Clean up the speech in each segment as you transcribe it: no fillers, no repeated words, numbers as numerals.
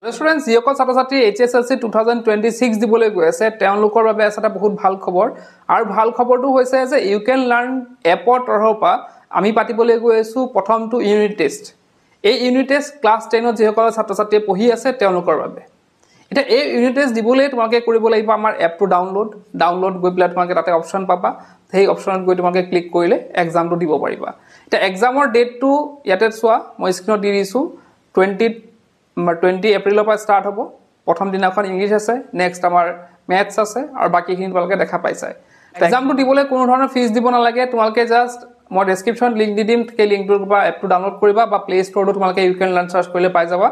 restaurant যিসকল ছাত্ৰ ছাত্ৰী HSLC 2026 দিবলৈ গৈ আছে তেওঁলোকৰ বাবে এটা বহুত ভাল খবৰ আৰু ভাল খবৰটো হৈছে যে ইউ কেন লাৰ্ণ এপৰ তৰফৰ পৰা আমি পাতিবলৈ গৈ আছো প্ৰথমটো ইউনিট টেষ্ট এই ইউনিট টেষ্ট ক্লাছ 10ত যিসকল ছাত্ৰ ছাত্ৰীয়ে পঢ়ি আছে তেওঁলোকৰ বাবে এটা এই ইউনিট টেষ্ট দিবলৈ তোমালোকে কৰিব লাগিব আমাৰ এপটো ডাউনলোড গৈ পেলাই তোমালোকে তাতে অপচন পাবা সেই অপচনত গৈ তোমালোকে ক্লিক কৰিলে এক্সামটো দিব পাৰিবা এটা এক্সামৰ ডেটটো ইয়াতে চোৱা মই স্ক্ৰীনত দি দিছো 20 এপ্ৰিলৰ পৰা ষ্টাৰ্ট হ'ব প্ৰথম দিনাখন ইংলিছ আছে নেক্সট আমাৰ ম্যাথছ আছে আৰু বাকিখিনি তোমালোকে দেখা পাইছাই এক্সামটো দিবলৈ কোনো ধৰণৰ ফিজ দিব নালাগে তোমালোকে জাস্ট মই ডেসক্ৰিপচন লিংক দি দিম সেই লিংকটোৰ পৰা এপটো ডাউনলোড কৰিবা বা প্লে ষ্টৰটো তোমালোকে ইউ কেন লাৰ্ণ সাৰ্চ কৰিলে পাই যাবা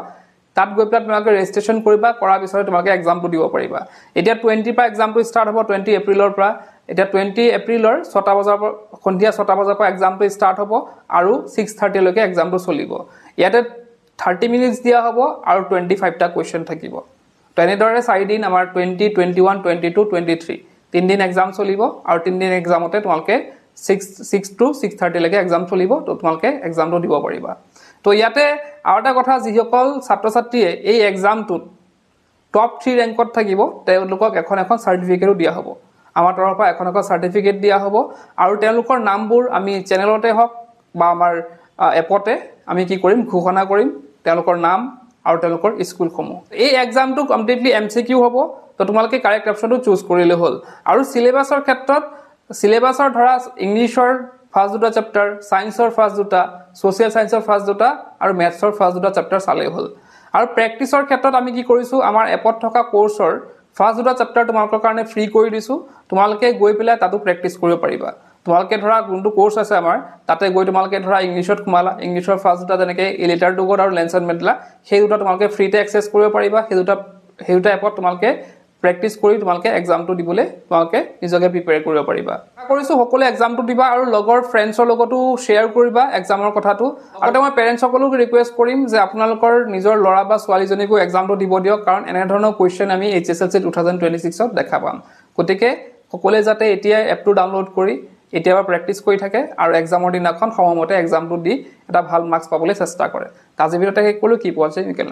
তাত গৈ পেলাই তোমালোকে ৰেজিষ্ট্ৰেচন কৰিবা কৰাৰ পিছত তোমালোকে এক্সামটো দিব পাৰিবা এতিয়া 20 পৰা এক্সামটো ষ্টাৰ্ট হ'ব 20 এপ্ৰিলৰ পৰা এতিয়া 20 এপ্ৰিলৰ 6টা বজাৰ পৰা সন্ধিয়া 6টা বজাৰ পৰা এক্সামটো ষ্টাৰ্ট হ'ব আৰু 6:30 লৈকে এক্সামটো চলিব ইয়াতে 30 মিনিটস দিয়া হ'ব আৰু 25টা কোৱেশ্চন থাকিব তো এনেদৰে 4 দিন আমাৰ 20 21 22 23 তিন দিন এক্সাম চলিব আৰু তিন দিন এক্সামতে তোমালোকে 6 to 6:30 লৈকে এক্সাম চলিব তো তোমালোকে এক্সামটো দিব পাৰিবা তো ইয়াতে আৰু এটা কথা যিসকল ছাত্ৰ ছাত্ৰীয়ে এই এক্সামটোত টপ 3 ৰেংকত থাকিব তেওঁলোকক এখন সাৰ্টিফিকেটও দিয়া হ'ব আমাৰ তৰফৰ পৰা এখন সাৰ্টিফিকেট দিয়া হ'ব আৰু তেওঁলোকৰ নামবোৰ আমি চেনেলতে হওক বা আমাৰ এপতে আমি কি কৰিম ঘোষণা কৰিম তেওঁলোকৰ নাম আৰু তেওঁলোকৰ স্কুলসমূহ এই এক্সামটো কমপ্লিটলি এমসিকিউ হ'ব তো তোমালোকে কাৰেক্ট অপচনটো চুজ কৰিলে হ'ল আৰু সিলেবাসৰ ক্ষেত্ৰত সিলেবাসৰ ধৰা ইংলিছৰ ফাৰ্স্ট দুটা চেপ্টাৰ সায়েন্সৰ ফাৰ্স্ট দুটা সোশ্যাল সায়েন্সৰ ফাৰ্স্ট দুটা আৰু ম্যাথছৰ ফাৰ্স্ট দুটা চেপ্টাৰ চালে হ'ল আৰু প্ৰেক্টিছৰ ক্ষেত্ৰত আমি কি কৰিছো আমাৰ এপত থকা কোৰ্সৰ ফাৰ্স্ট দুটা চেপ্টাৰ তোমালোকৰ কাৰণে ফ্ৰী কৰি দিছো তোমালোকে গৈ পেলাই তাতো প্ৰেক্টিছ কৰিব পাৰিবা তোমালোকে ধৰা কোনটো কোৰ্স আছে আমাৰ তাতে গৈ তোমালোকে ধৰা ইংলিছত কুমালা ইংলিছৰ ফাৰ্স্ট দুটা যেনেকে এলিটাৰ টু গড আৰু লেনসন মেডলা সেই দুটা তোমালোকে ফ্ৰীতে এক্সেস কৰিব পাৰিবা সেই দুটা এপত তোমালোকে প্ৰেক্টিছ কৰি তোমালোকে এক্সামটো দিবলৈ তোমালোকে নিজকে প্ৰিপেয়াৰ কৰিব পাৰিবা আশা কৰিছো সকলো এক্সামটো দিবা আৰু লগৰ ফ্ৰেণ্ডছৰ লগতো শেয়াৰ কৰিবা এক্সামৰ কথাটো আৰু মই পেৰেন্টছসকলক ৰিকুৱেষ্ট কৰিম যে আপোনালোকৰ নিজৰ ল'ৰা বা ছোৱালীজনীকো এক্সামটো দিব দিয়ক কাৰণ এনে ধৰণৰ কোৱেশ্চন আমি HSLC 2026 ত দেখা পাম গতিকে সকলোৱে যাতে এতিয়া এপটো ডাউনলোড কৰি এতিয়াবা প্ৰেক্টিছ কৰি থাকে আৰু এক্সামৰ দিনাখন সময়মতে এক্সামটো দি এটা ভাল মাৰ্কছ পাবলৈ চেষ্টা কৰে তাজি ভিডিওতে শেষ কৰিলো কি পোৱা যায় নিকেল